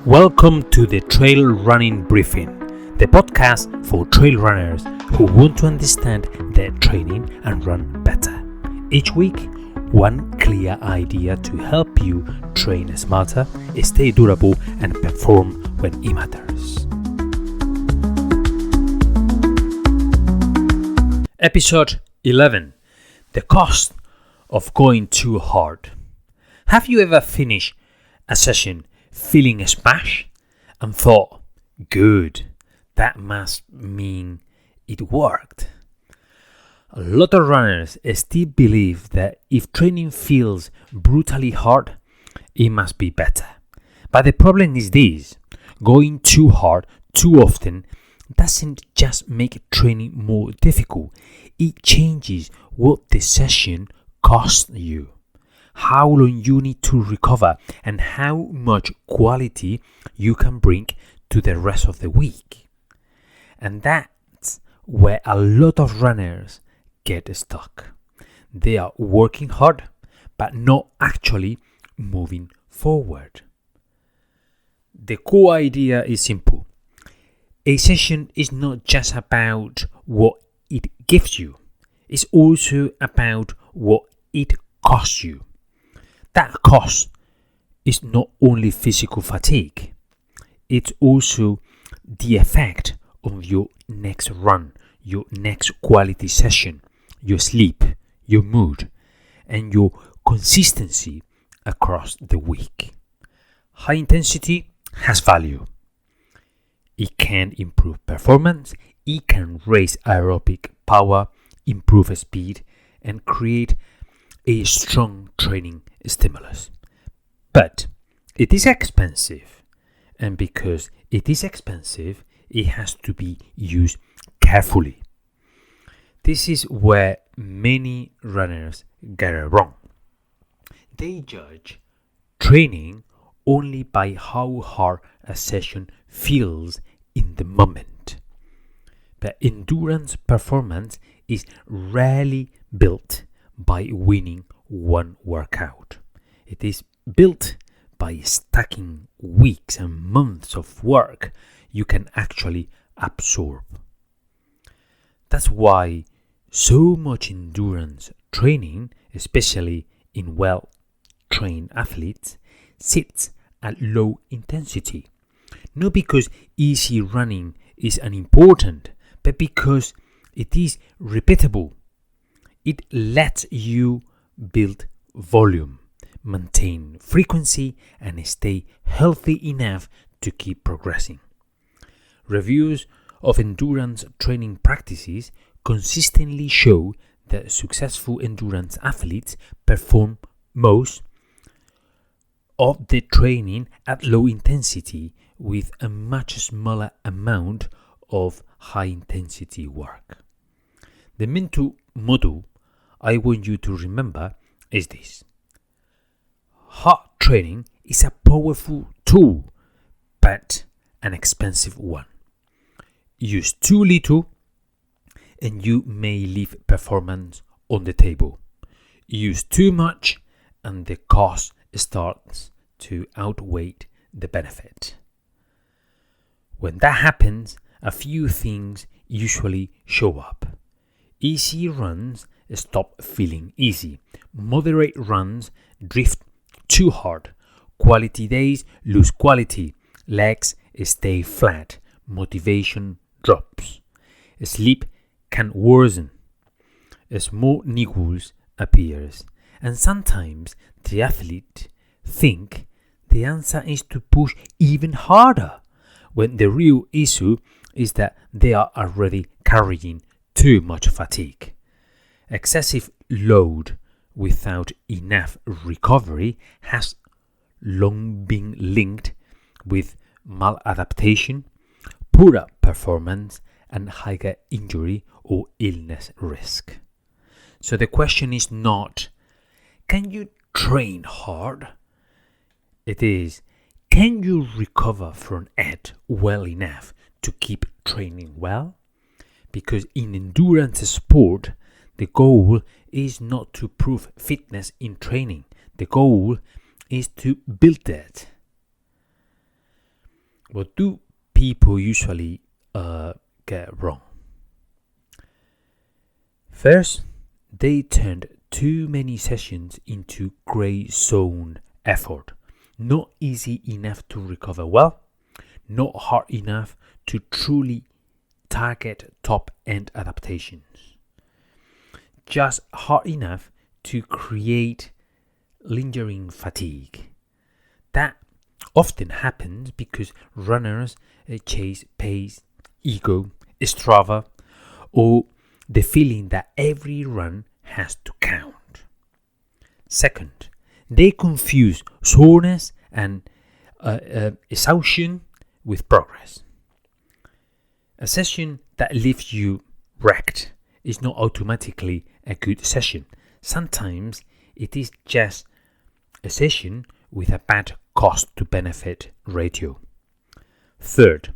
Welcome to the Trail Running Briefing, the podcast for trail runners who want to understand their training and run better. Each week, one clear idea to help you train smarter, stay durable, and perform when it matters. Episode 11: The cost of going too hard. Have you ever finished a session feeling smashed and thought, good, that must mean it worked? A lot of runners still believe that if training feels brutally hard, it must be better. But the problem is this: going too hard too often doesn't just make training more difficult, it changes what the session costs you, how long you need to recover, and how much quality you can bring to the rest of the week. And that's where a lot of runners get stuck. They are working hard, but not actually moving forward. The core idea is simple. A session is not just about what it gives you, it's also about what it costs you. That cost is not only physical fatigue, it's also the effect of your next run, your next quality session, your sleep, your mood, and your consistency across the week. High intensity has value. It can improve performance, it can raise aerobic power, improve speed, and create a strong training stimulus. But it is expensive, and because it is expensive, it has to be used carefully. This is where many runners get it wrong. They judge training only by how hard a session feels in the moment. But endurance performance is rarely built by winning one workout. It is built by stacking weeks and months of work you can actually absorb. That's why so much endurance training, especially in well-trained athletes, sits at low intensity. Not because easy running is unimportant, but because it is repeatable. It lets you build volume, maintain frequency, and stay healthy enough to keep progressing. Reviews of endurance training practices consistently show that successful endurance athletes perform most of the training at low intensity with a much smaller amount of high intensity work. The mental model I want you to remember is this: hard training is a powerful tool, but an expensive one. Use too little and you may leave performance on the table. Use too much and the cost starts to outweigh the benefit. When that happens, a few things usually show up. Easy runs stop feeling easy. Moderate runs drift too hard. Quality days lose quality. Legs stay flat. Motivation drops. Sleep can worsen. Small niggles appears. And sometimes the athlete think the answer is to push even harder, when the real issue is that they are already carrying too much fatigue. Excessive load without enough recovery has long been linked with maladaptation, poorer performance, and higher injury or illness risk. So the question is not, can you train hard? It is, can you recover from it well enough to keep training well? Because in endurance sport, the goal is not to prove fitness in training. The goal is to build it. What do people usually get wrong? First, they turned too many sessions into grey zone effort. Not easy enough to recover well, not hard enough to truly target top-end adaptations. Just hard enough to create lingering fatigue. That often happens because runners chase pace, ego, Strava, or the feeling that every run has to count. Second, they confuse soreness and exhaustion with progress. A session that leaves you wrecked is not automatically a good session. Sometimes it is just a session with a bad cost to benefit ratio. Third,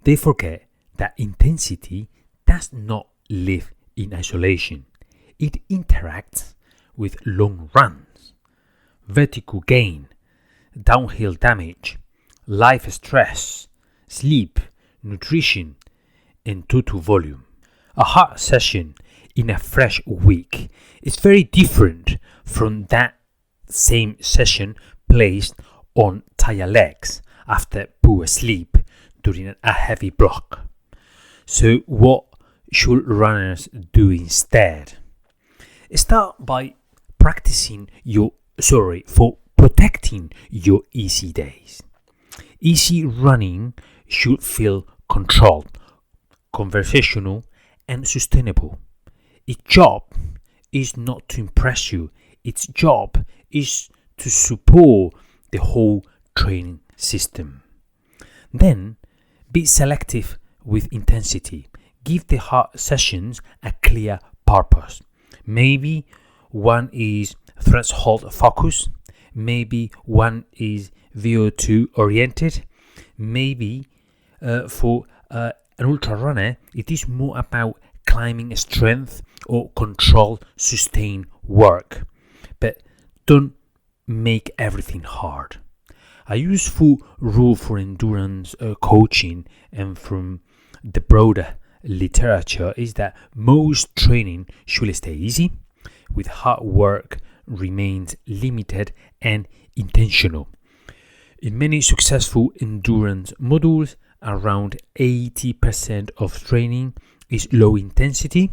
they forget that intensity does not live in isolation. It interacts with long runs, vertical gain, downhill damage, life stress, sleep, nutrition, and total volume. A hard session in a fresh week is very different from that same session placed on tired legs after poor sleep during a heavy block. So what should runners do instead? Start by protecting your easy days. Easy running should feel controlled, conversational, and sustainable. Its job is not to impress you. Its job is to support the whole training system. Then, be selective with intensity. Give the hard sessions a clear purpose. Maybe one is threshold focus. Maybe one is VO2 oriented. Maybe for an ultra runner, it is more about climbing strength or controlled sustained work. But don't make everything hard. A useful rule for endurance coaching and from the broader literature is that most training should stay easy, with hard work remains limited and intentional. In many successful endurance modules, around 80% of training is low intensity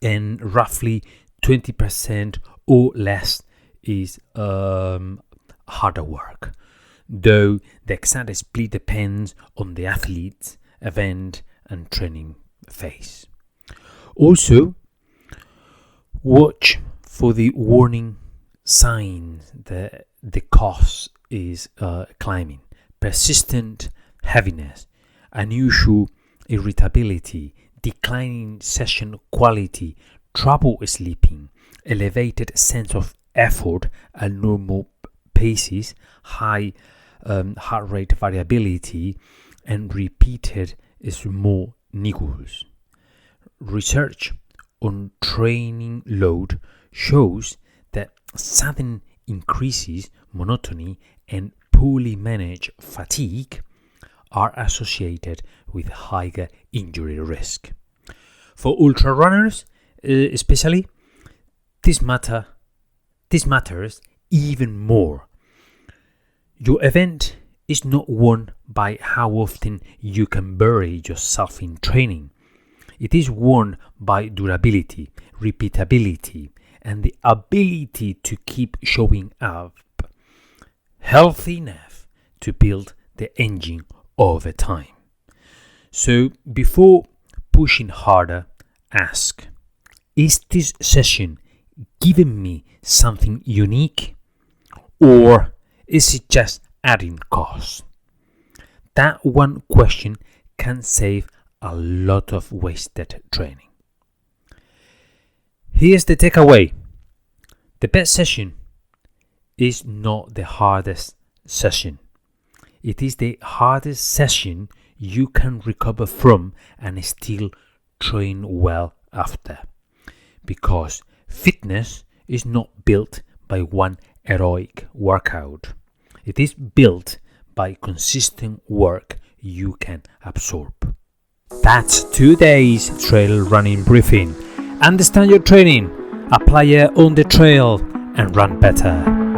and roughly 20% or less is harder work, though the exact split depends on the athlete's event and training phase. Also, watch for the warning signs that the cost is climbing. Persistent heaviness, unusual irritability, declining session quality, trouble sleeping, elevated sense of effort at normal paces, high heart rate variability, and repeated small niggles. Research on training load shows that sudden increases, monotony, and poorly managed fatigue are associated with higher injury risk. For ultra runners, especially, this matters even more. Your event is not won by how often you can bury yourself in training. It is won by durability, repeatability, and the ability to keep showing up healthy enough to build the engine over time. So before pushing harder, ask, is this session giving me something unique, or is it just adding cost? That one question can save a lot of wasted training. Here's the takeaway. The best session is not the hardest session. It is the hardest session you can recover from and still train well after. Because fitness is not built by one heroic workout. It is built by consistent work you can absorb. That's today's trail running briefing. Understand your training, apply it on the trail, and run better.